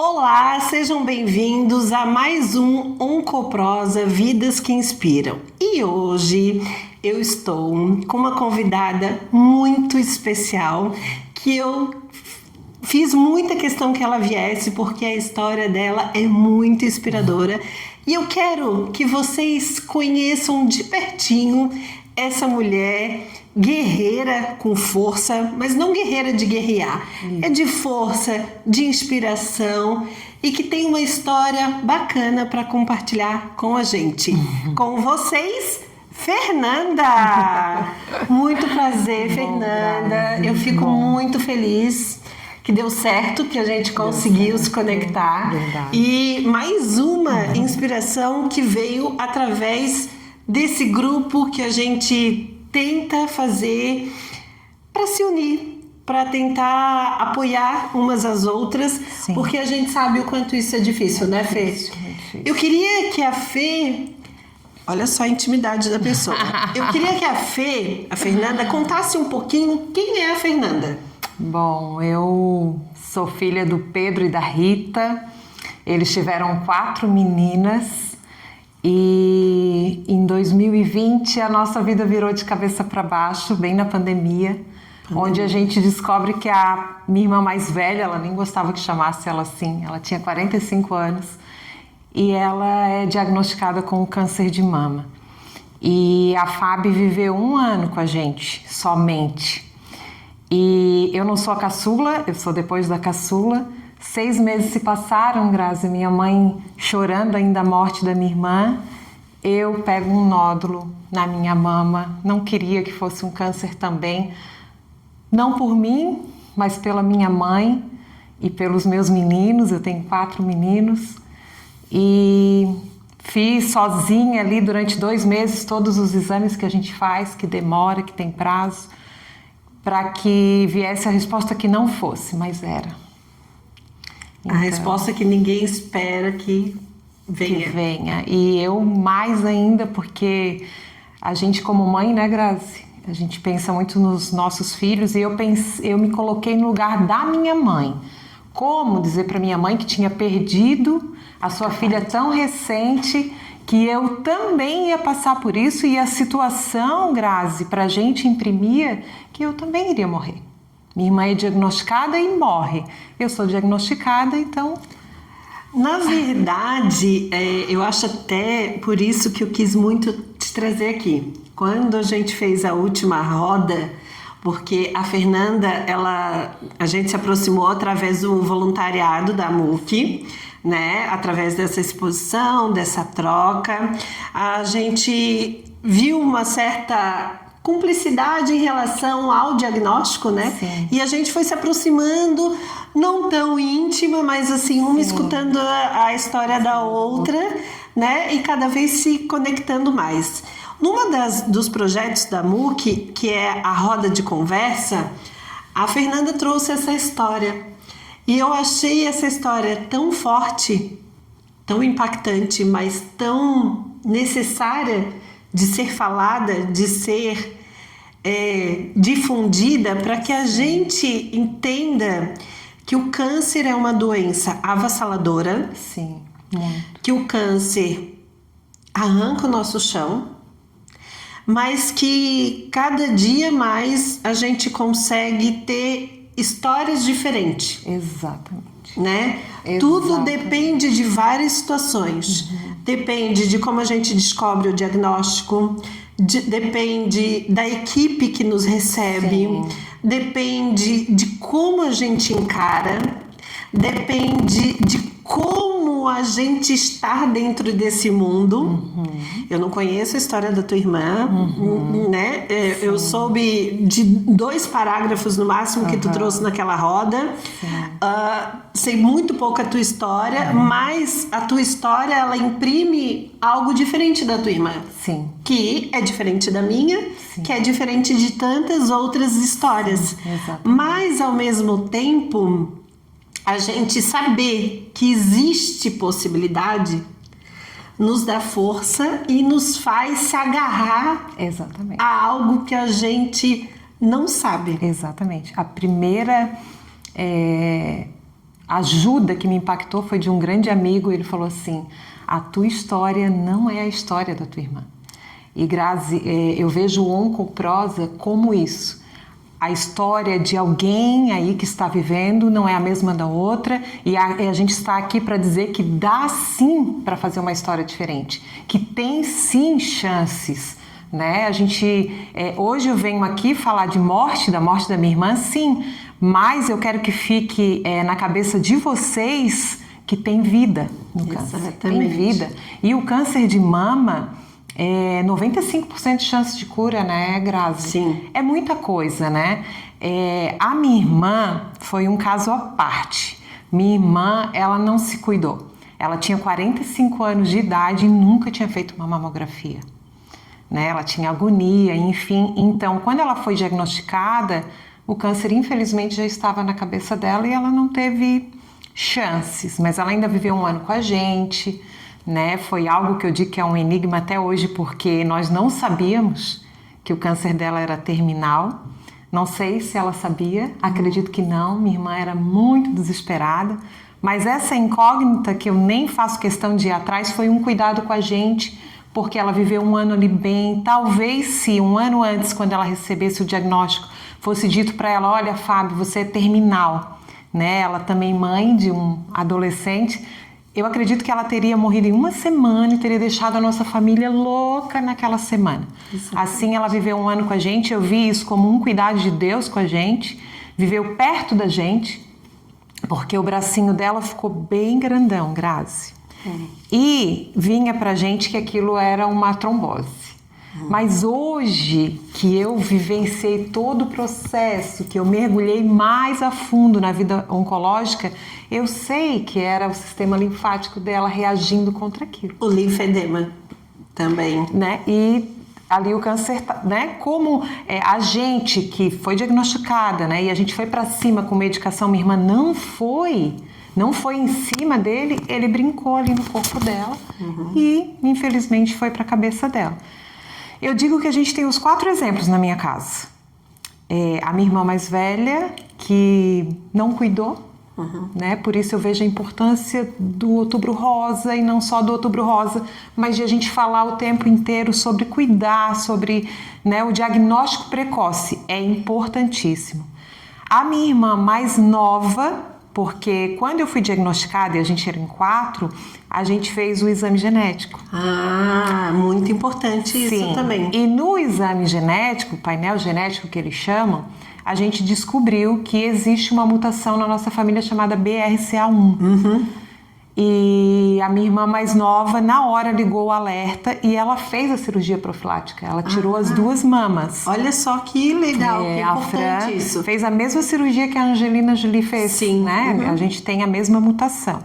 Olá, sejam bem-vindos a mais um Oncoprosa Vidas que Inspiram. E hoje eu estou com uma convidada muito especial que eu fiz muita questão que ela viesse porque a história dela é muito inspiradora e eu quero que vocês conheçam de pertinho essa mulher guerreira com força, mas não guerreira de guerrear, é de força, de inspiração e que tem uma história bacana para compartilhar com a gente. Com vocês, Fernanda! Muito prazer, Fernanda. Eu fico muito feliz que deu certo, que a gente conseguiu se conectar. Verdade. E mais uma inspiração que veio através desse grupo que a gente tenta fazer para se unir, para tentar apoiar umas às outras, Sim. porque a gente sabe o quanto isso é difícil, né, Fê? Difícil. Eu queria que a Fê... Olha só a intimidade da pessoa. Eu queria que a Fê, a Fernanda, contasse um pouquinho quem é a Fernanda. Bom, eu sou filha do Pedro e da Rita. Eles tiveram 4 meninas e em 2020 a nossa vida virou de cabeça para baixo, bem na pandemia, onde a gente descobre que a minha irmã mais velha, ela nem gostava que chamasse ela assim, ela tinha 45 anos e ela é diagnosticada com câncer de mama. E a Fábio viveu 1 ano com a gente, somente. E eu não sou a caçula, eu sou depois da caçula. 6 meses se passaram, Grazi, minha mãe chorando ainda a morte da minha irmã. Eu pego um nódulo na minha mama, não queria que fosse um câncer também. Não por mim, mas pela minha mãe e pelos meus meninos, eu tenho 4 meninos. E fiz sozinha ali durante 2 meses todos os exames que a gente faz, que demora, que tem prazo, para que viesse a resposta que não fosse, mas era. A resposta que ninguém espera que venha. Que venha. E eu mais ainda, porque a gente como mãe, né, Grazi? A gente pensa muito nos nossos filhos e eu me coloquei no lugar da minha mãe. Como dizer para minha mãe que tinha perdido a sua filha tão recente, que eu também ia passar por isso e a situação, Grazi, para a gente imprimia que eu também iria morrer. Minha irmã é diagnosticada e morre. Eu sou diagnosticada, então... Na verdade, eu acho até por isso que eu quis muito te trazer aqui. Quando a gente fez a última roda, porque a Fernanda, a gente se aproximou através do voluntariado da MUC, né? Através dessa exposição, dessa troca, a gente viu uma certa cumplicidade em relação ao diagnóstico, né? Sim. E a gente foi se aproximando, não tão íntima, mas assim, uma escutando a história da outra, né? E cada vez se conectando mais. Dos projetos da MUC, que é a roda de conversa, a Fernanda trouxe essa história. E eu achei essa história tão forte, tão impactante, mas tão necessária de ser falada, de ser difundida, para que a gente entenda que o câncer é uma doença avassaladora. Sim, muito. Que o câncer arranca o nosso chão, mas que cada dia mais a gente consegue ter histórias diferentes. Exatamente. Né? Exatamente. Tudo depende de várias situações. Depende de como a gente descobre o diagnóstico, depende da equipe que nos recebe, Sim. Depende de como a gente encara, depende de como a gente está dentro desse mundo. Eu não conheço a história da tua irmã, né? Eu soube de 2 parágrafos no máximo que tu trouxe naquela roda. Sei muito pouco a tua história, mas a tua história, ela imprime algo diferente da tua irmã. Sim. Que é diferente da minha, Sim. que é diferente de tantas outras histórias. Exatamente. Mas, ao mesmo tempo, a gente saber que existe possibilidade nos dá força e nos faz se agarrar Exatamente. a algo que a gente não sabe. Exatamente. A primeira ajuda que me impactou foi de um grande amigo. Ele falou assim: a tua história não é a história da tua irmã. E Grazi, eu vejo o Oncoprosa como isso. A história de alguém aí que está vivendo não é a mesma da outra, e a gente está aqui para dizer que dá sim para fazer uma história diferente, que tem sim chances, né? A gente, hoje eu venho aqui falar de morte, da morte da minha irmã, sim, mas eu quero que fique na cabeça de vocês que tem vida no câncer. Exatamente. Tem vida. E o câncer de mama, 95% de chance de cura, né, Grazi? Sim. É muita coisa, né? A minha irmã foi um caso à parte. Minha irmã, ela não se cuidou. Ela tinha 45 anos de idade e nunca tinha feito uma mamografia, né? Ela tinha agonia, enfim. Então, quando ela foi diagnosticada, o câncer, infelizmente, já estava na cabeça dela e ela não teve chances. Mas ela ainda viveu um ano com a gente, né? Foi algo que eu digo que é um enigma até hoje, porque nós não sabíamos que o câncer dela era terminal. Não sei se ela sabia, acredito que não. Minha irmã era muito desesperada, mas essa incógnita que eu nem faço questão de ir atrás foi um cuidado com a gente, porque ela viveu um ano ali bem. Talvez se um ano antes, quando ela recebesse o diagnóstico, fosse dito para ela: olha, Fábio, você é terminal, né? Ela também mãe de um adolescente. Eu acredito que ela teria morrido em uma semana e teria deixado a nossa família louca naquela semana. Exatamente. Assim, ela viveu um ano com a gente. Eu vi isso como um cuidado de Deus com a gente. Viveu perto da gente, porque o bracinho dela ficou bem grandão, Grazi. E vinha pra gente que aquilo era uma trombose. Mas hoje que eu vivenciei todo o processo, que eu mergulhei mais a fundo na vida oncológica, eu sei que era o sistema linfático dela reagindo contra aquilo. O linfedema também. Né? E ali o câncer, né? Como a gente que foi diagnosticada, né? E a gente foi para cima com medicação, minha irmã não foi em cima dele, ele brincou ali no corpo dela e infelizmente foi para a cabeça dela. Eu digo que a gente tem os 4 exemplos na minha casa. A minha irmã mais velha, que não cuidou, né? Por isso eu vejo a importância do Outubro Rosa, e não só do Outubro Rosa, mas de a gente falar o tempo inteiro sobre cuidar, sobre, né, o diagnóstico precoce. É importantíssimo. A minha irmã mais nova, porque quando eu fui diagnosticada e a gente era em 4, a gente fez o exame genético. Ah, muito importante isso. Sim. Também. E no exame genético, o painel genético que eles chamam, a gente descobriu que existe uma mutação na nossa família chamada BRCA1. E a minha irmã mais nova, na hora, ligou o alerta e ela fez a cirurgia profilática. Ela tirou as 2 mamas. Olha só que legal, que importante a Fran isso. Fez a mesma cirurgia que a Angelina Jolie fez. Sim. Né? A gente tem a mesma mutação.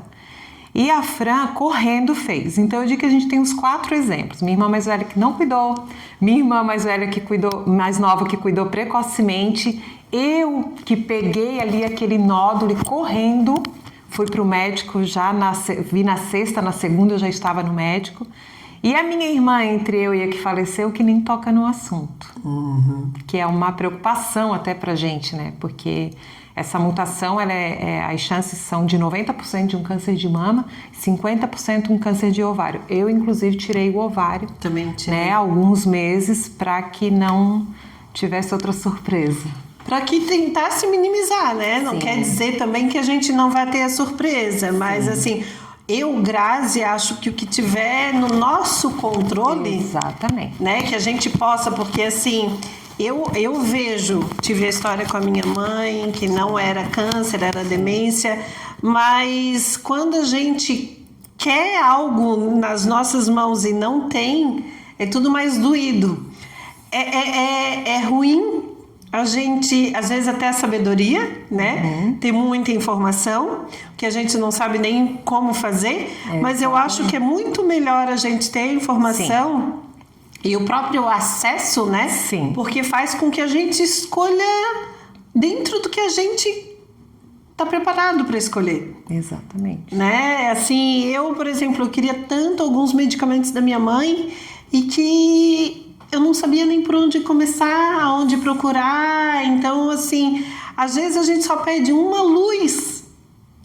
E a Fran, correndo, fez. Então eu digo que a gente tem os 4 exemplos. Minha irmã mais velha que não cuidou, minha irmã mais velha que cuidou, mais nova que cuidou precocemente, eu que peguei ali aquele nódulo e correndo fui para o médico, vi na sexta, na segunda eu já estava no médico. E a minha irmã, entre eu e a que faleceu, que nem toca no assunto. Que é uma preocupação até pra gente, né? Porque essa mutação, as chances são de 90% de um câncer de mama, 50% um câncer de ovário. Eu, inclusive, tirei o ovário. Também tirei. Né, alguns meses para que não tivesse outra surpresa. Para que tentasse minimizar, né? Não quer dizer também que a gente não vai ter a surpresa, mas assim, eu, Grazi, acho que o que tiver no nosso controle, exatamente, né? Que a gente possa, porque assim, eu tive a história com a minha mãe, que não era câncer, era demência, mas quando a gente quer algo nas nossas mãos e não tem, é tudo mais doído. É ruim. A gente, às vezes até a sabedoria, né? Tem muita informação que a gente não sabe nem como fazer, mas eu acho que é muito melhor a gente ter a informação e o próprio acesso, né? Sim. Porque faz com que a gente escolha dentro do que a gente está preparado para escolher. Exatamente. Né? Assim, eu, por exemplo, eu queria tanto alguns medicamentos da minha mãe e que eu não sabia nem por onde começar, aonde procurar. Então, assim, às vezes a gente só pede uma luz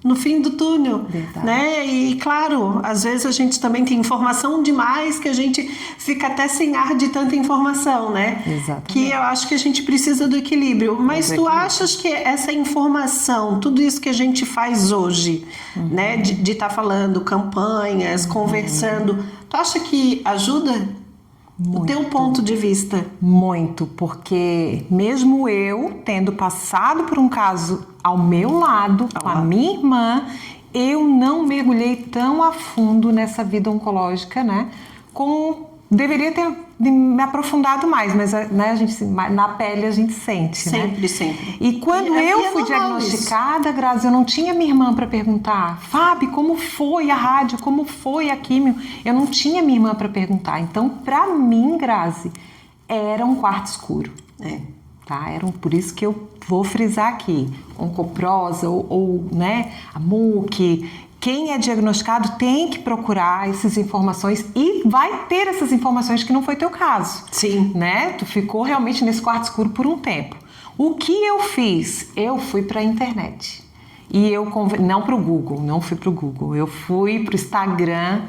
no fim do túnel, Verdade. né? E claro, às vezes a gente também tem informação demais que a gente fica até sem ar de tanta informação, né? Exatamente. Que eu acho que a gente precisa do equilíbrio. Mas tu achas que essa informação, tudo isso que a gente faz hoje, né? De estar falando campanhas, conversando, tu acha que ajuda? O teu ponto de vista? Muito, porque mesmo eu tendo passado por um caso ao meu lado, com a minha irmã, eu não mergulhei tão a fundo nessa vida oncológica, né? Como deveria ter me aprofundado mais, mas né, a gente, na pele a gente sente, Sempre, né? sempre. E quando eu fui diagnosticada, Grazi, eu não tinha minha irmã para perguntar, Fábio, como foi a rádio, como foi a químio? Eu não tinha minha irmã para perguntar. Então, para mim, Grazi, era um quarto escuro. Tá? Por isso que eu vou frisar aqui, oncoprosa ou né, a MUC. Quem é diagnosticado tem que procurar essas informações e vai ter essas informações que não foi teu caso. Sim. Né? Tu ficou realmente nesse quarto escuro por um tempo. O que eu fiz? Eu fui para a internet. E eu não para o Google, não fui para o Google. Eu fui para o Instagram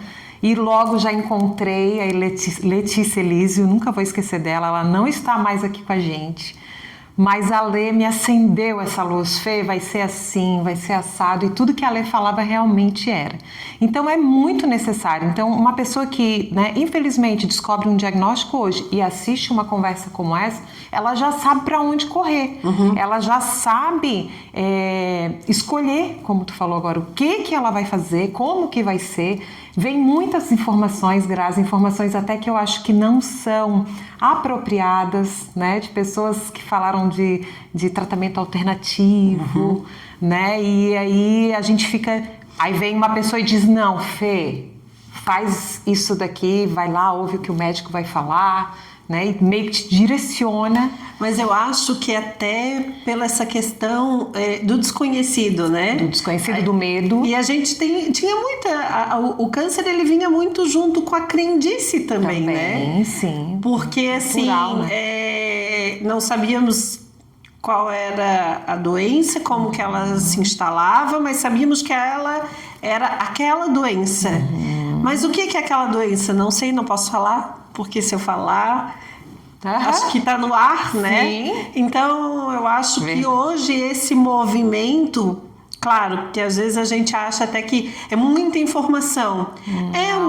e logo já encontrei a Letícia Elísio, nunca vou esquecer dela, ela não está mais aqui com a gente. Mas a Lê me acendeu essa luz, Fê, vai ser assim, vai ser assado, e tudo que a Lê falava realmente era. Então é muito necessário. Então uma pessoa que, né, infelizmente descobre um diagnóstico hoje e assiste uma conversa como essa, ela já sabe para onde correr. Ela já sabe escolher, como tu falou agora, o que ela vai fazer, como que vai ser. Vem muitas informações, Grazi, informações até que eu acho que não são apropriadas, né? De pessoas que falaram de tratamento alternativo, né? E aí a gente fica... Aí vem uma pessoa e diz, não, Fê, faz isso daqui, vai lá, ouve o que o médico vai falar, né? E meio que te direciona. Mas eu acho que até pela essa questão do desconhecido, né? Do desconhecido, do medo. E a gente tinha muita... O câncer, ele vinha muito junto com a crendice também, né? Sim. Porque, assim, Natural, né? não sabíamos qual era a doença, como que ela se instalava, mas sabíamos que ela era aquela doença. Mas o que é aquela doença? Não sei, não posso falar, porque se eu falar... Acho que está no ar, né? Sim. Então, eu acho que hoje esse movimento, claro, que às vezes a gente acha até que é muita informação.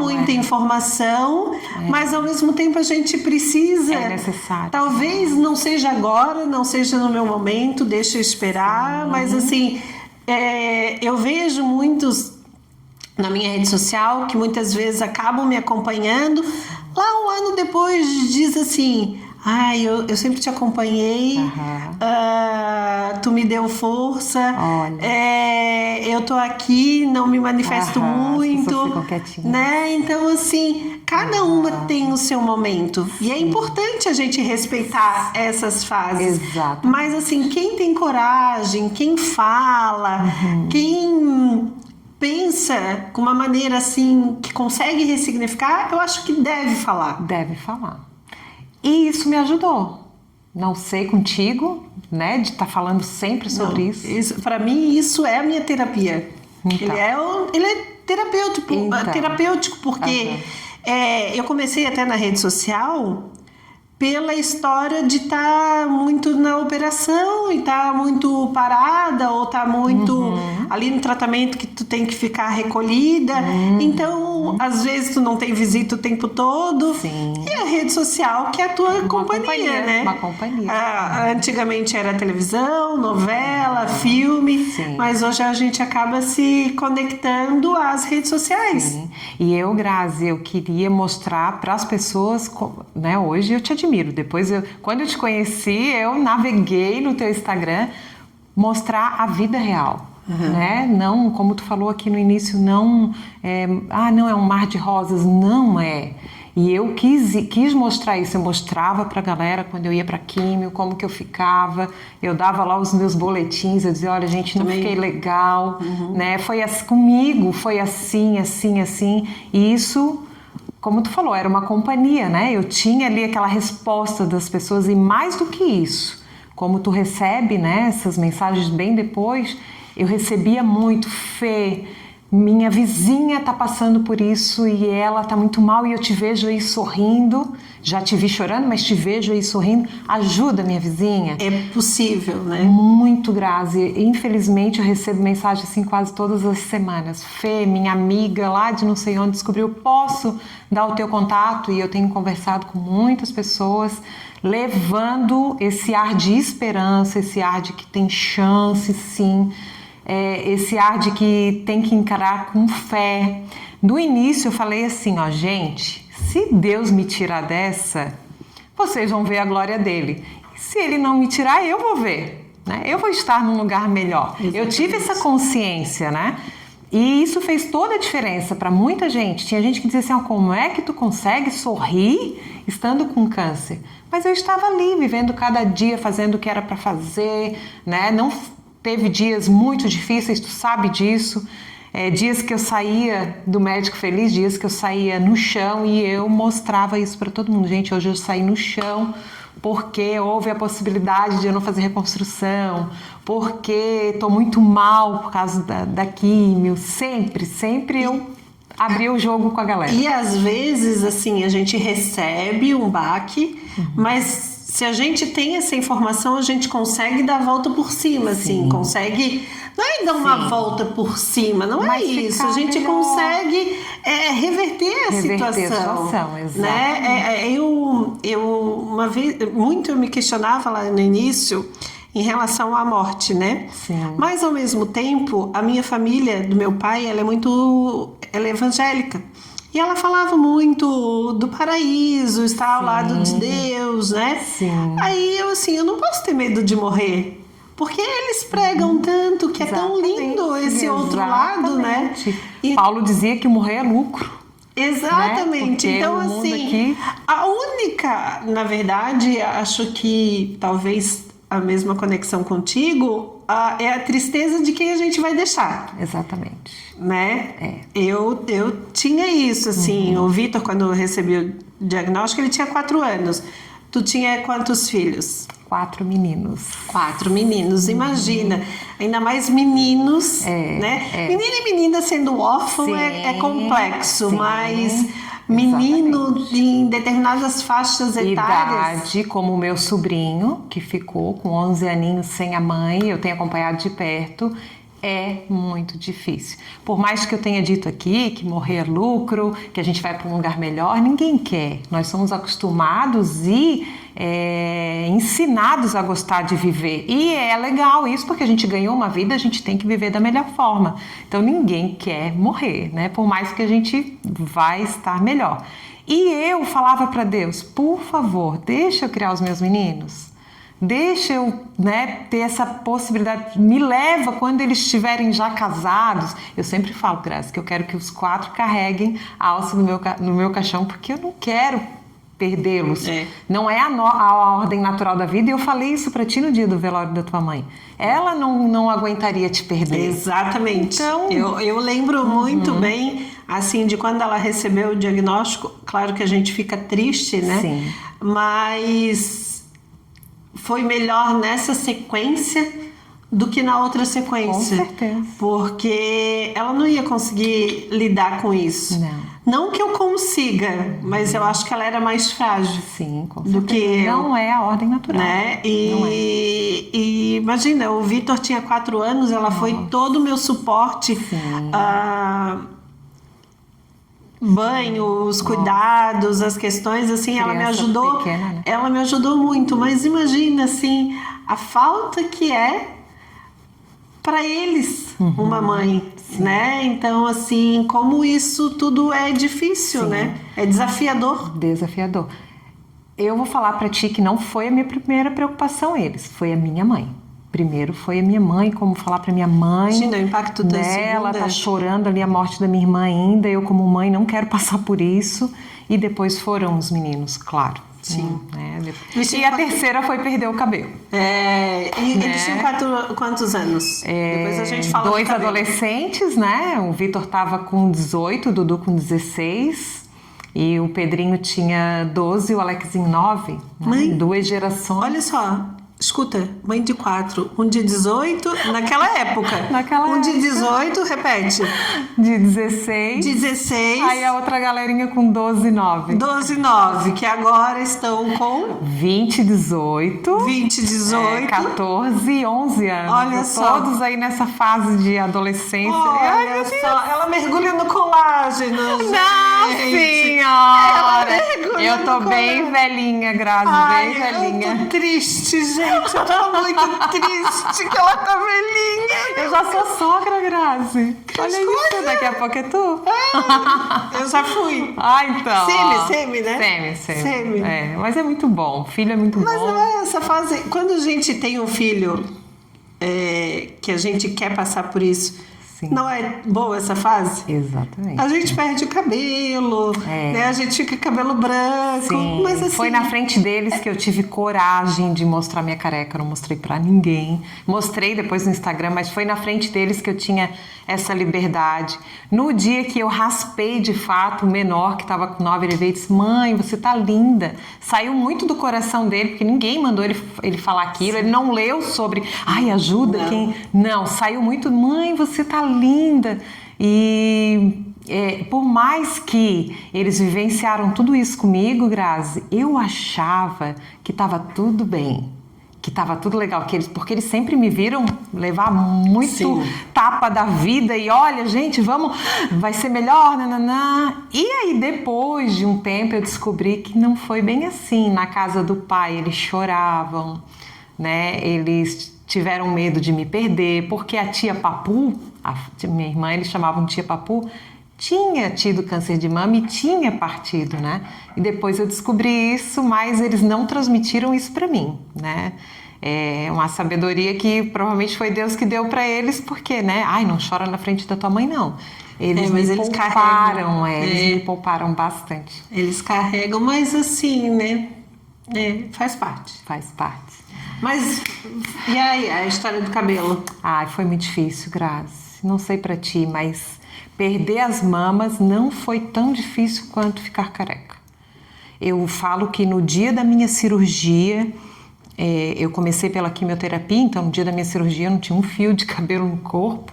Muita informação, mas ao mesmo tempo a gente precisa... É necessário. Talvez não seja agora, não seja no meu momento, deixa eu esperar, mas assim, eu vejo muitos na minha rede social que muitas vezes acabam me acompanhando. Lá um ano depois diz assim, eu sempre te acompanhei, tu me deu força, eu tô aqui, não me manifesto muito, né? Então assim, cada uma tem o seu momento. Sim. E é importante a gente respeitar essas fases. Exato. Mas assim, quem tem coragem, quem fala, quem... pensa com uma maneira assim que consegue ressignificar, eu acho que deve falar. Deve falar. E isso me ajudou. Não sei contigo, né, de estar falando sempre sobre isso. Para mim, isso é a minha terapia. Então. Ele é terapêutico porque eu comecei até na rede social pela história de estar muito na operação e estar muito parada ou estar muito ali no tratamento que tu tem que ficar recolhida. Então, às vezes tu não tem visita o tempo todo. Sim. E a rede social que é a tua companhia, né? Uma companhia. Antigamente era televisão, novela, filme, mas hoje a gente acaba se conectando às redes sociais. Sim. E eu, Grazi, eu queria mostrar para as pessoas, né? Hoje eu te admiro. Depois, quando eu te conheci, eu naveguei no teu Instagram mostrar a vida real. Né? Não, como tu falou aqui no início, não é um mar de rosas, não é. E eu quis mostrar isso, eu mostrava pra galera quando eu ia pra químio, como que eu ficava, eu dava lá os meus boletins, eu dizia, olha gente, não fiquei legal, né? Foi assim, comigo, foi assim, e isso... Como tu falou, era uma companhia, né? Eu tinha ali aquela resposta das pessoas e mais do que isso, como tu recebe, né, essas mensagens bem depois, eu recebia muito: Fê, minha vizinha tá passando por isso e ela tá muito mal e eu te vejo aí sorrindo. Já te vi chorando, mas te vejo aí sorrindo. Ajuda minha vizinha. É possível, né? Muito, Grazi. Infelizmente eu recebo mensagem assim quase todas as semanas. Fê, minha amiga lá de não sei onde descobriu, posso dar o teu contato? E eu tenho conversado com muitas pessoas, levando esse ar de esperança, esse ar de que tem chance, sim. Esse ar de que tem que encarar com fé. No início eu falei assim, ó, gente, se Deus me tirar dessa, vocês vão ver a glória dele. Se ele não me tirar, eu vou ver, né? Eu vou estar num lugar melhor. Exatamente. Eu tive essa consciência, né? E isso fez toda a diferença para muita gente. Tinha gente que dizia assim, ó, como é que tu consegue sorrir estando com câncer? Mas eu estava ali, vivendo cada dia, fazendo o que era para fazer, né? Não teve dias muito difíceis, tu sabe disso. Dias que eu saía do médico feliz, dias que eu saía no chão e eu mostrava isso para todo mundo. Gente, hoje eu saí no chão porque houve a possibilidade de eu não fazer reconstrução, porque estou muito mal por causa da químio. Sempre eu abria o jogo com a galera. E às vezes, assim, a gente recebe um baque, mas se a gente tem essa informação, a gente consegue dar a volta por cima, assim, consegue... Não é dar uma volta por cima, não é isso. A gente consegue reverter a situação, né? Eu uma vez, muito eu me questionava lá no início em relação à morte, né? Sim. Mas ao mesmo tempo, a minha família, do meu pai, ela é evangélica. E ela falava muito do paraíso, estar ao lado de Deus, né? Sim. Aí eu não posso ter medo de morrer. Porque eles pregam tanto que é tão lindo esse outro lado, né? E Paulo dizia que morrer é lucro. Exatamente. Né? Então, assim, aqui... a única, na verdade, acho que talvez a mesma conexão contigo é a tristeza de quem a gente vai deixar. Exatamente. Né? Eu tinha isso, assim. O Vitor, quando recebeu o diagnóstico, ele tinha 4 anos. Tu tinha quantos filhos? 4 meninos. 4 meninos, imagina. Ainda mais meninos, né? Menino e menina sendo órfão é complexo, mas menino em determinadas faixas etárias... Idade, como o meu sobrinho, que ficou com 11 aninhos sem a mãe, eu tenho acompanhado de perto... É muito difícil. Por mais que eu tenha dito aqui que morrer é lucro, que a gente vai para um lugar melhor, ninguém quer. Nós somos acostumados e ensinados a gostar de viver. E é legal isso, porque a gente ganhou uma vida, a gente tem que viver da melhor forma. Então ninguém quer morrer, né? Por mais que a gente vai estar melhor. E eu falava para Deus, por favor, deixa eu criar os meus meninos. Deixa eu ter essa possibilidade, me leva quando eles estiverem já casados. Eu sempre falo, Graça, que eu quero que os 4 carreguem a alça no meu caixão, porque eu não quero perdê-los. Não é a ordem natural da vida, e eu falei isso para ti no dia do velório da tua mãe. Ela não aguentaria te perder. Exatamente. Então, eu lembro muito bem, assim, de quando ela recebeu o diagnóstico. Claro que a gente fica triste, né? Sim. Mas... foi melhor nessa sequência do que na outra sequência. Com certeza. Porque ela não ia conseguir lidar com isso. Não que eu consiga, mas eu acho que ela era mais frágil. Sim, com certeza. Do que eu. Não é a ordem natural. Né? E imagina, o Vitor tinha 4 anos, ela foi todo o meu suporte. Banho, os cuidados, as questões, assim, ela me ajudou pequena, né? Ela me ajudou muito, mas imagina, assim, a falta que é para eles uma mãe, né? Então, assim, como isso tudo é difícil, né? É desafiador. Desafiador. Eu vou falar para ti que não foi a minha primeira preocupação eles, foi a minha mãe. Primeiro foi a minha mãe, como falar para minha mãe. Imagina o impacto da segunda. Ela tá chorando ali a morte da minha irmã ainda, eu como mãe não quero passar por isso. E depois foram os meninos, claro. Sim. E a terceira foi perder o cabelo. Eles tinham quantos anos? Depois a gente fala 2 adolescentes, né? O Vitor tava com 18, o Dudu com 16. E o Pedrinho tinha 12 e o Alexinho 9. Né? Mãe, 2 gerações. olha só. Escuta, mãe de 4, um de 18, naquela época. Um de 18, repete. De 16. De 16. Aí a outra galerinha com 12 e 9. 12 e 9, que agora estão com 20 e 18. 20 e 18. 14 e 11 anos. Olha só. Todos aí nessa fase de adolescência. Olha só, ela mergulha no colágeno. Não, gente. senhora! Ela mergulha Eu tô no bem colágeno. velhinha, Grazi, Ai, bem velhinha. eu tô triste, gente. Eu tô muito triste que ela tá velhinha. Eu já sou sogra, Grazi. Olha isso, coisa. daqui a pouco é tu. Eu já fui. Ah, então. Semi, né? Semi. É, mas é muito bom. Filho é muito Mas bom. não é essa fase. Quando a gente tem um filho que a gente quer passar por isso, Sim. não é boa essa fase? Exatamente. A gente perde o cabelo, né? A gente fica com cabelo branco. Sim, Mas assim, foi na frente deles que eu tive coragem de mostrar minha careca. Eu não mostrei pra ninguém. Mostrei depois no Instagram, mas foi na frente deles que eu tinha essa liberdade. No dia que eu raspei de fato, o menor que tava com 9, ele veio e disse: mãe, você tá linda. Saiu muito do coração dele, porque ninguém mandou ele falar aquilo. Ele não leu sobre, ai, ajuda Não. quem... Não, saiu muito, mãe, você tá linda. E por mais que eles vivenciaram tudo isso comigo, Grazi, eu achava que estava tudo bem, que estava tudo legal, porque eles sempre me viram levar muito Sim. tapa da vida e olha, gente, vamos, vai ser melhor, nananã. E aí depois de um tempo eu descobri que não foi bem assim. Na casa do pai eles choravam, né? Eles tiveram medo de me perder, porque a tia Papu, minha irmã, eles chamavam de tia Papu, tinha tido câncer de mama e tinha partido, né? E depois eu descobri isso, mas eles não transmitiram isso para mim, né? É uma sabedoria que provavelmente foi Deus que deu para eles, porque, né? Ai, não chora na frente da tua mãe, não. Eles mas me eles pouparam, carregam. eles me pouparam bastante. eles carregam, mas assim, né? Faz parte. Faz parte. Mas e aí, a história do cabelo? Ai, foi muito difícil, Grazi. Não sei pra ti, mas perder as mamas não foi tão difícil quanto ficar careca. Eu falo que no dia da minha cirurgia, eu comecei pela quimioterapia, então no dia da minha cirurgia eu não tinha um fio de cabelo no corpo.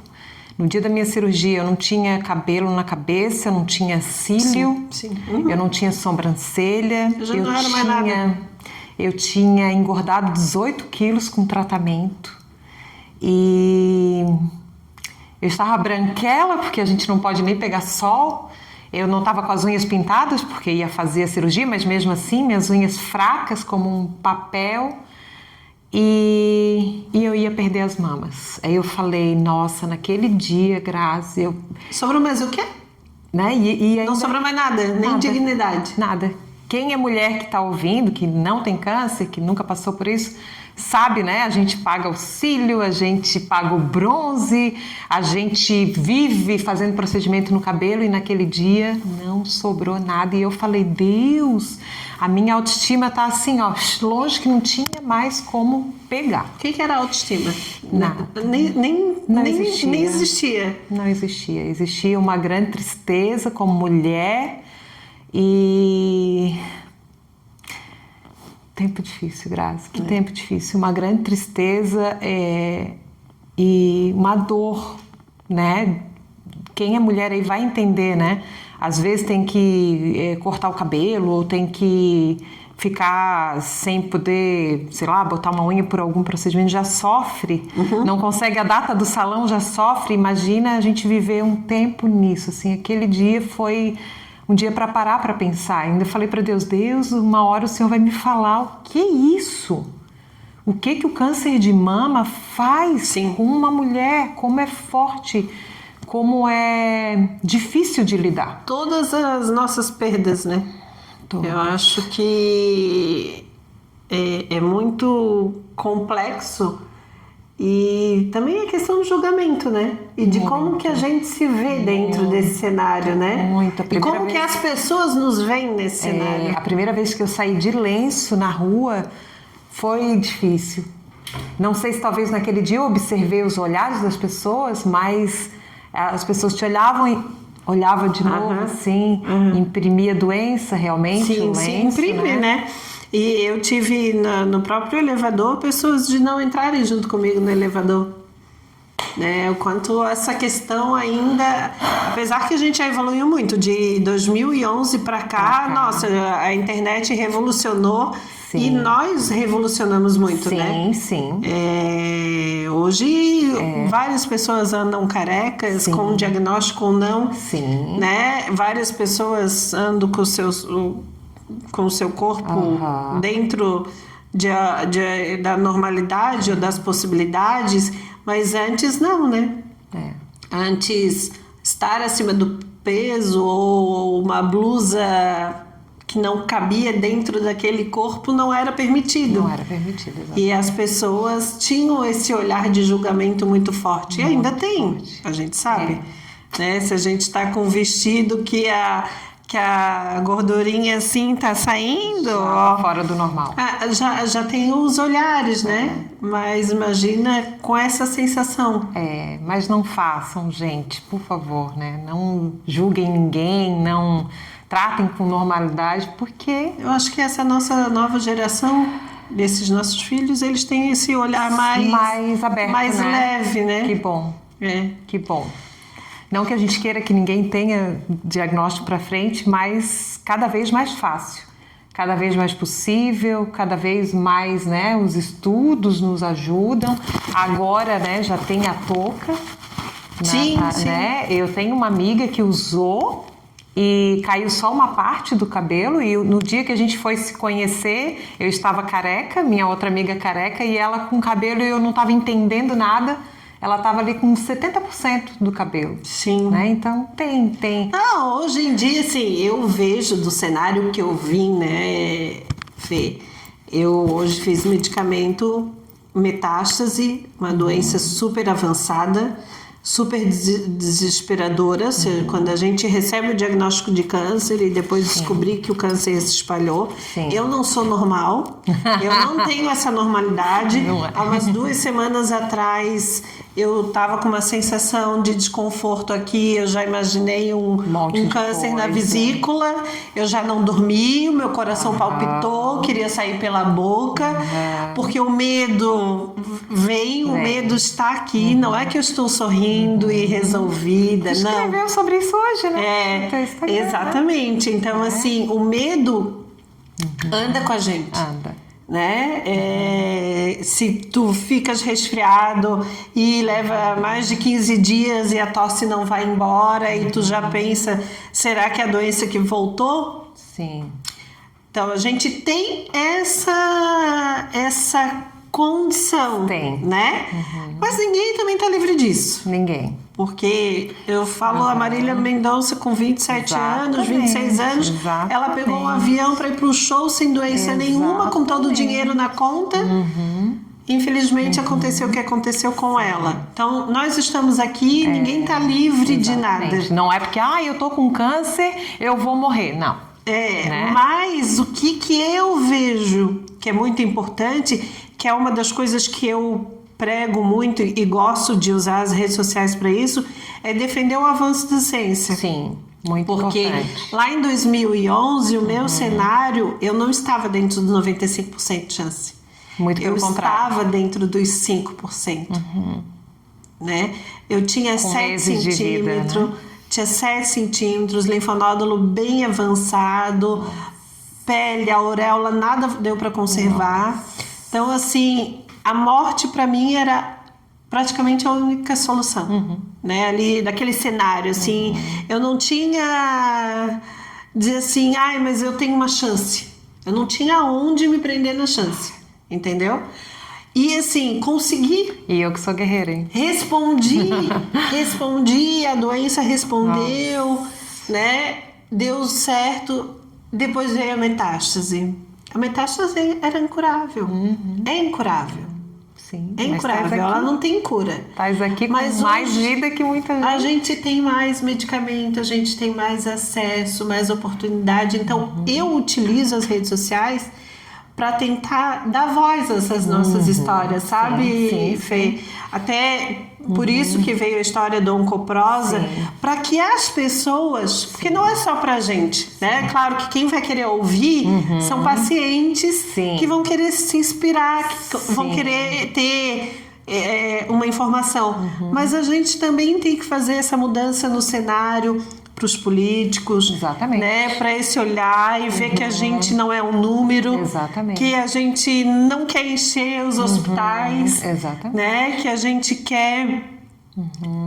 No dia da minha cirurgia eu não tinha cabelo na cabeça, eu não tinha cílio, Sim. eu não tinha sobrancelha. Eu já não era mais nada. Eu tinha engordado 18 quilos com tratamento e eu estava branquela, porque a gente não pode nem pegar sol. Eu não estava com as unhas pintadas, porque ia fazer a cirurgia, mas mesmo assim, minhas unhas fracas como um papel. E eu ia perder as mamas. Aí eu falei, nossa, naquele dia, Grazi, Sobrou mais o quê? né? E Não ainda... sobrou mais nada, nem Nada. dignidade. Nada. Quem é mulher que está ouvindo, que não tem câncer, que nunca passou por isso, sabe, né? A gente paga o cílio, a gente paga o bronze, a gente vive fazendo procedimento no cabelo e naquele dia não sobrou nada. E eu falei, Deus, a minha autoestima tá assim, ó, longe que não tinha mais como pegar. O que era autoestima? Nada. Nem existia. Nem existia. Não existia. Existia uma grande tristeza como mulher e... Tempo difícil, Grazi. Que tempo difícil. Uma grande tristeza e uma dor, né? Quem é mulher aí vai entender, né? Às vezes tem que cortar o cabelo ou tem que ficar sem poder, sei lá, botar uma unha por algum procedimento, já sofre. Não consegue a data do salão, já sofre. Imagina a gente viver um tempo nisso, assim. Aquele dia foi um dia para parar para pensar. Ainda falei para Deus, Deus, uma hora o Senhor vai me falar o que é isso? O que o câncer de mama faz com uma mulher? Como é forte, como é difícil de lidar. Todas as nossas perdas, né? Eu acho que é muito complexo e também é questão de julgamento, né? E de como que a gente se vê dentro desse cenário, né? Muito. E como que as pessoas nos veem nesse cenário. A primeira vez que eu saí de lenço na rua foi difícil. Não sei se talvez naquele dia eu observei os olhares das pessoas, mas as pessoas te olhavam e olhava de novo, assim, imprimia doença realmente, Sim, o lenço, imprime, né? E eu tive no próprio elevador pessoas de não entrarem junto comigo no elevador. O quanto essa questão ainda, apesar que a gente já evoluiu muito de 2011 para cá, nossa, a internet revolucionou. Sim. E nós revolucionamos muito, né? Sim. Hoje várias pessoas andam carecas, sim, com diagnóstico ou não, sim, né? Várias pessoas andam com o seu corpo dentro da normalidade ou das possibilidades. Mas antes não, né? Antes, estar acima do peso ou uma blusa que não cabia dentro daquele corpo não era permitido. Não era permitido, exatamente. E as pessoas tinham esse olhar de julgamento muito forte. Muito e ainda tem, forte. A gente sabe. Né? Se a gente está com um vestido que a gordurinha assim tá saindo, fora do normal. Já tem os olhares, né? Mas imagina com essa sensação. Mas não façam, gente, por favor, né? Não julguem ninguém, não tratem com normalidade, porque eu acho que essa nossa nova geração, desses nossos filhos, eles têm esse olhar mais aberto, mais leve, né? Que bom. Que bom. Não que a gente queira que ninguém tenha diagnóstico para frente, mas cada vez mais fácil, cada vez mais possível, cada vez mais, né, os estudos nos ajudam. Agora, né, já tem a touca. Sim. Né? Eu tenho uma amiga que usou e caiu só uma parte do cabelo, e no dia que a gente foi se conhecer, eu estava careca, minha outra amiga careca, e ela com cabelo e eu não estava entendendo nada. Ela estava ali com 70% do cabelo. Sim. Né? Então, tem. Hoje em dia, assim, eu vejo do cenário que eu vim, né, Fê? Eu hoje fiz medicamento metástase, uma doença super avançada, super desesperadora. Quando a gente recebe o diagnóstico de câncer e depois descobrir que o câncer se espalhou. Sim. Eu não sou normal, eu não tenho essa normalidade. Há umas 2 semanas atrás eu estava com uma sensação de desconforto aqui, eu já imaginei um câncer na vesícula, eu já não dormi, o meu coração palpitou, queria sair pela boca, porque o medo vem, o medo está aqui, não é que eu estou sorrindo e resolvida, não. Você escreveu sobre isso hoje, né? Exatamente, então assim, o medo anda com a gente. Anda. Né? Se tu ficas resfriado e leva mais de 15 dias e a tosse não vai embora e tu já pensa, será que é a doença que voltou? Sim. Então a gente tem essa condição, né? Mas ninguém também tá livre disso. Ninguém. Porque eu falo a Marília Mendonça com 27 anos, 26 anos, ela pegou um avião para ir para um show sem doença nenhuma, com todo o dinheiro na conta. Infelizmente aconteceu o que aconteceu com ela. Então nós estamos aqui, ninguém está livre de nada. Não é porque eu tô com câncer, eu vou morrer, não. Né? Mas o que eu vejo que é muito importante, que é uma das coisas que eu prego muito e gosto de usar as redes sociais para isso, é defender o avanço da ciência. Sim, muito importante. Porque lá em 2011, o meu cenário, eu não estava dentro dos 95% de chance. Muito pelo contrário. Estava dentro dos 5%. Né? Eu tinha 7 centímetros, vida, né? Tinha 7 centímetros, linfonódulo bem avançado, pele, a auréola, nada deu para conservar. Então, assim, a morte para mim era praticamente a única solução, né? Ali, daquele cenário, assim, eu não tinha dizer assim, mas eu tenho uma chance. Eu não tinha onde me prender na chance, entendeu? E assim, consegui. E eu que sou guerreira, hein? Respondi, a doença respondeu, né? Deu certo. Depois veio a metástase. A metástase era incurável. É incurável. Sim, é incurável, ela não tem cura. Estás aqui com mais vida que muita gente. A gente tem mais medicamento, a gente tem mais acesso, mais oportunidade. Então, eu utilizo as redes sociais para tentar dar voz a essas nossas histórias, sabe, sim, Fê? Até por isso que veio a história do Oncoprosa, para que as pessoas, porque não é só pra gente, né? Claro que quem vai querer ouvir são pacientes que vão querer se inspirar, que vão querer ter uma informação. Mas a gente também tem que fazer essa mudança no cenário para os políticos, né? Para esse olhar e ver que a gente não é um número, que a gente não quer encher os hospitais, né? Que a gente quer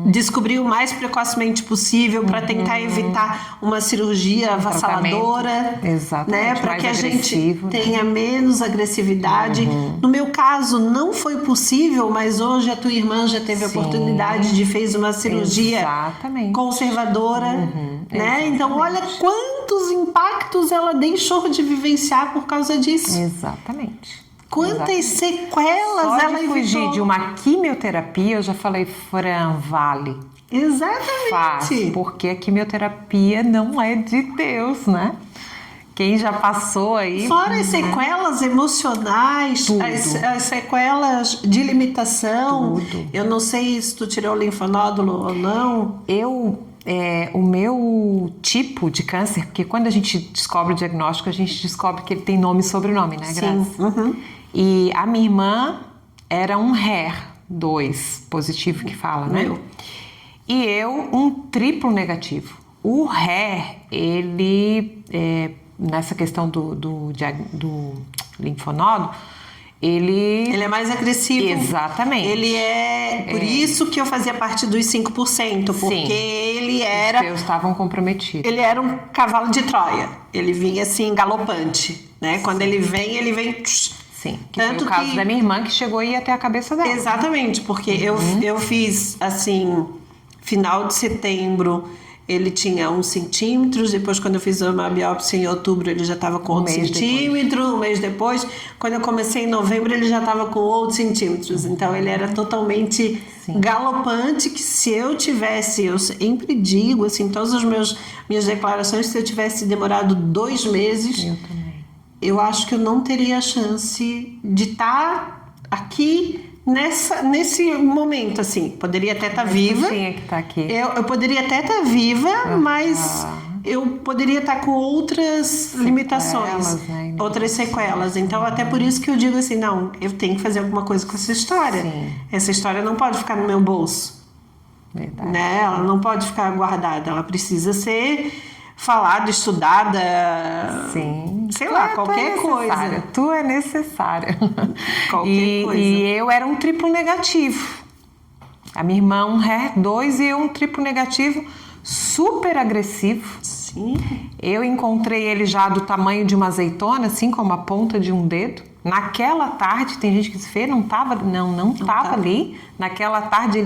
descobrir o mais precocemente possível para tentar evitar uma cirurgia avassaladora, né? Para que a gente tenha menos agressividade. No meu caso não foi possível, mas hoje a tua irmã já teve a oportunidade de fez uma cirurgia conservadora, né? Então olha quantos impactos ela deixou de vivenciar por causa disso. Quantas sequelas só ela de fugir de uma quimioterapia, eu já falei, Fran, vale. Exatamente. Porque a quimioterapia não é de Deus, né? Quem já passou aí... Fora as sequelas emocionais, as sequelas de limitação. Eu não sei se tu tirou o linfonódulo ou não. O meu tipo de câncer, porque quando a gente descobre o diagnóstico, a gente descobre que ele tem nome e sobrenome, né, Graça? E a minha irmã era um HER2 positivo que fala, né? E eu um triplo negativo. O HER, ele, nessa questão do linfonodo, ele é mais agressivo. Exatamente. Ele é... Por isso que eu fazia parte dos 5%, porque ele era... Os teus estavam comprometidos. Ele era um cavalo de Troia. Ele vinha assim, galopante, né? Quando ele vem... Sim, que tanto foi o caso da minha irmã, que chegou aí até a cabeça dela. Exatamente, porque eu fiz, assim, final de setembro, ele tinha 1 centímetro, depois quando eu fiz uma biópsia em outubro, ele já estava com 1 centímetro, um mês depois, quando eu comecei em novembro, ele já estava com 8 centímetros, então ele era totalmente galopante, que se eu tivesse, eu sempre digo, assim, todas as minhas declarações, se eu tivesse demorado 2 meses... Eu também. Eu acho que eu não teria chance de estar aqui nesse momento, assim. Poderia até estar viva. Tinha que estar aqui. Eu poderia até estar viva, mas eu poderia estar com outras limitações, né? Outras sequelas. Então, até por isso que eu digo assim, não, eu tenho que fazer alguma coisa com essa história. Essa história não pode ficar no meu bolso. Né? Ela não pode ficar guardada. Ela precisa ser... falada, estudada, sei lá, qualquer coisa. Tu é necessária. Qualquer coisa. E eu era um triplo negativo. A minha irmã um HER2 e eu um triplo negativo super agressivo. Eu encontrei ele já do tamanho de uma azeitona, assim como a ponta de um dedo. Naquela tarde, tem gente que se fez, não tava ali. Naquela tarde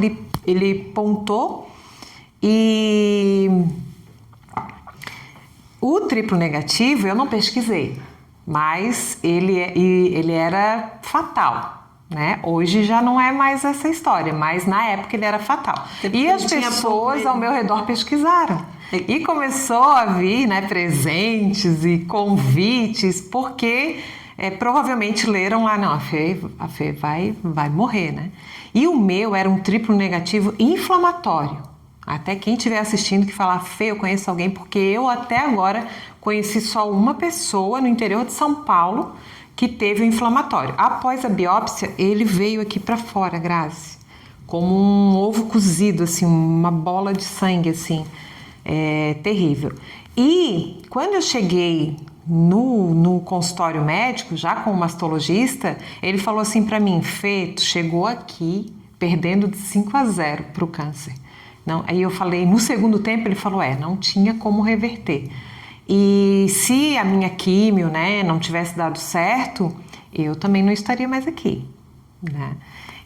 ele pontou e... O triplo negativo eu não pesquisei, mas ele era fatal, né? Hoje já não é mais essa história, mas na época ele era fatal. E as pessoas ao meu redor pesquisaram. E começou a vir, né, presentes e convites, porque provavelmente leram lá, não, a Fê vai morrer, né? E o meu era um triplo negativo inflamatório. Até quem estiver assistindo que falar, Fê, eu conheço alguém, porque eu até agora conheci só uma pessoa no interior de São Paulo que teve um inflamatório. Após a biópsia, ele veio aqui para fora, Grazi, como um ovo cozido, assim, uma bola de sangue, assim, terrível. E quando eu cheguei no consultório médico, já com o mastologista, ele falou assim para mim, Fê, tu chegou aqui perdendo de 5-0 para o câncer. Não, aí eu falei, no segundo tempo ele falou, não tinha como reverter. E se a minha químio, né, não tivesse dado certo, eu também não estaria mais aqui, né?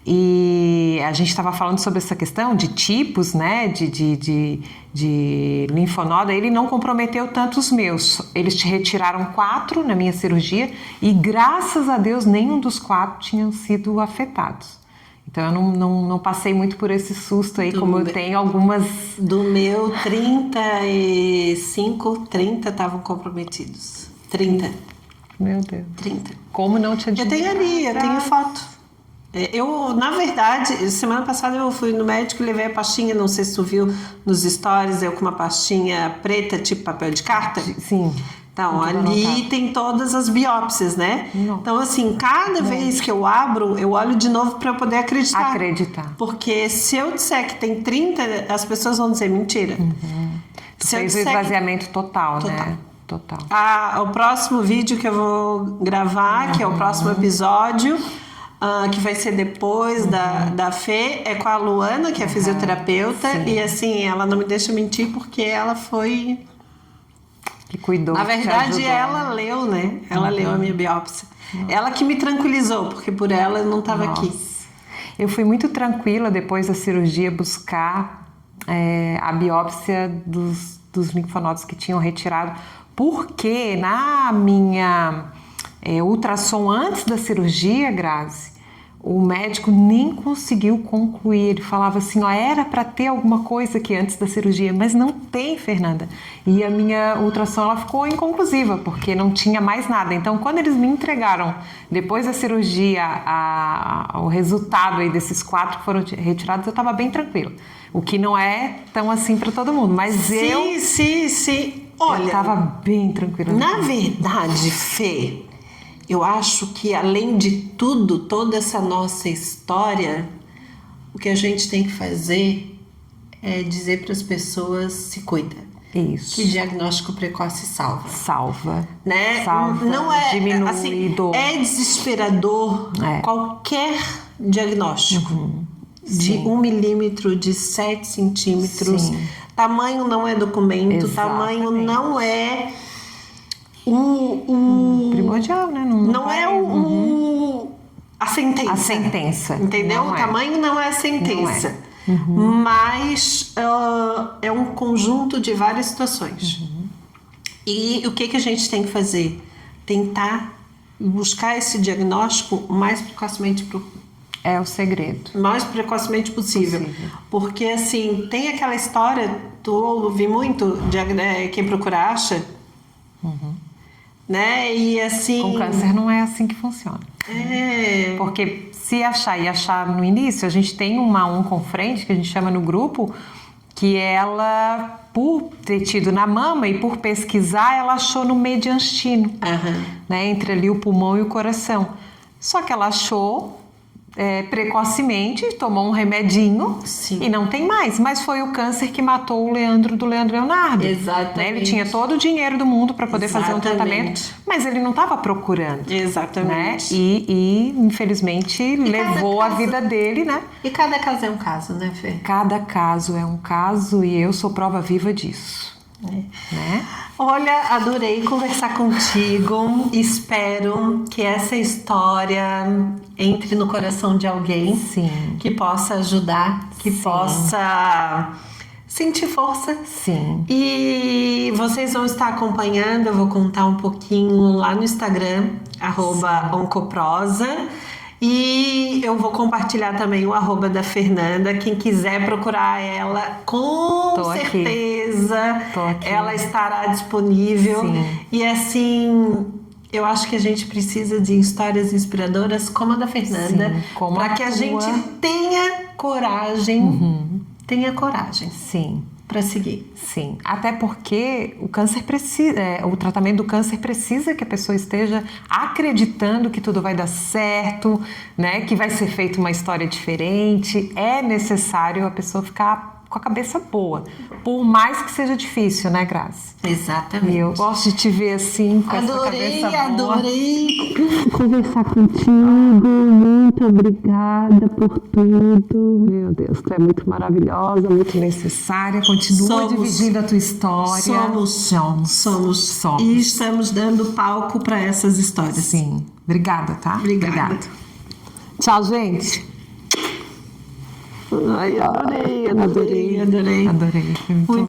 E a gente estava falando sobre essa questão de tipos, né, de linfonodo. Ele não comprometeu tanto os meus. Eles te retiraram 4 na minha cirurgia e graças a Deus nenhum dos 4 tinham sido afetados. Então eu não passei muito por esse susto aí, como eu tenho algumas... Do meu 35, 30 estavam comprometidos. 30. Meu Deus. 30. Como não te adianta? Eu tenho ali, eu tenho foto. Na verdade, semana passada eu fui no médico e levei a pastinha, não sei se tu viu nos stories, eu com uma pastinha preta, tipo papel de carta. Sim. Então, ali tem todas as biópsias, né? Não. Então, assim, cada vez que eu abro, eu olho de novo para eu poder acreditar. Porque se eu disser que tem 30, as pessoas vão dizer mentira. Tu fez o esvaziamento total, né? Total. O próximo vídeo que eu vou gravar, que é o próximo episódio, que vai ser depois da Fê, é com a Luana, que é fisioterapeuta. Sim. E assim, ela não me deixa mentir porque ela foi... Que cuidou. Na verdade, ajudou, ela leu, né? Ela leu a minha biópsia. Ela que me tranquilizou, porque por ela eu não estava aqui. Eu fui muito tranquila depois da cirurgia buscar a biópsia dos linfonodos que tinham retirado, porque na minha ultrassom antes da cirurgia, Grazi, o médico nem conseguiu concluir. Ele falava assim, era para ter alguma coisa aqui antes da cirurgia, mas não tem, Fernanda. E a minha ultrassom ela ficou inconclusiva, porque não tinha mais nada. Então, quando eles me entregaram, depois da cirurgia, o resultado aí desses 4 que foram retirados, eu estava bem tranquila. O que não é tão assim para todo mundo, mas Sim. Olha, eu estava bem tranquila. Na verdade, Fê, eu acho que além de tudo, toda essa nossa história, o que a gente tem que fazer é dizer para as pessoas: se cuida. Isso. Que diagnóstico precoce salva. Salva. Né? Salva, não é diminui assim, dor. É desesperador qualquer diagnóstico. De 1 milímetro, de 7 centímetros. Sim. Tamanho não é documento, Exatamente. tamanho não é primordial, né? Não é a sentença. A sentença. Entendeu? Não o é. tamanho não é a sentença. Mas é um conjunto de várias situações. E o que a gente tem que fazer? Tentar buscar esse diagnóstico o mais precocemente É o segredo. mais precocemente possível. Porque, assim, tem aquela história, tu ouvi muito, de quem procura acha, né? E assim... Com câncer não é assim que funciona. Porque se achar e achar no início, a gente tem uma onconfrente, que a gente chama no grupo, que ela, por ter tido na mama e por pesquisar, ela achou no mediastino, né? Entre ali o pulmão e o coração. Só que ela achou... precocemente, tomou um remedinho e não tem mais. Mas foi o câncer que matou o Leandro do Leandro Leonardo. Exatamente. Né? Ele tinha todo o dinheiro do mundo para poder fazer um tratamento, mas ele não estava procurando. Exatamente. Né? E infelizmente, levou a vida dele, né? E cada caso é um caso, né, Fê? Cada caso é um caso e eu sou prova viva disso. Né? Olha, adorei conversar contigo. Espero que essa história entre no coração de alguém. Sim. Que possa ajudar, que possa sentir força. Sim. E vocês vão estar acompanhando, eu vou contar um pouquinho lá no Instagram, @oncoprosa. E eu vou compartilhar também o @ da Fernanda. Quem quiser procurar ela, com certeza ela estará disponível. E assim, eu acho que a gente precisa de histórias inspiradoras como a da Fernanda, para que a gente tenha coragem. Tenha coragem. Sim. Para seguir. Sim, até porque o câncer precisa, o tratamento do câncer precisa que a pessoa esteja acreditando que tudo vai dar certo, né? Que vai ser feita uma história diferente. É necessário a pessoa ficar com a cabeça boa, por mais que seja difícil, né, Grazi? Exatamente. E eu gosto de te ver assim, com essa cabeça boa. Adorei conversar contigo. Muito obrigada por tudo. Meu Deus, tu é muito maravilhosa, muito necessária. Continua dividindo a tua história. Somos. E estamos dando palco para essas histórias. Sim. Obrigada, tá? Obrigada. Tchau, gente. Ai, adorei. Adorei. Foi muito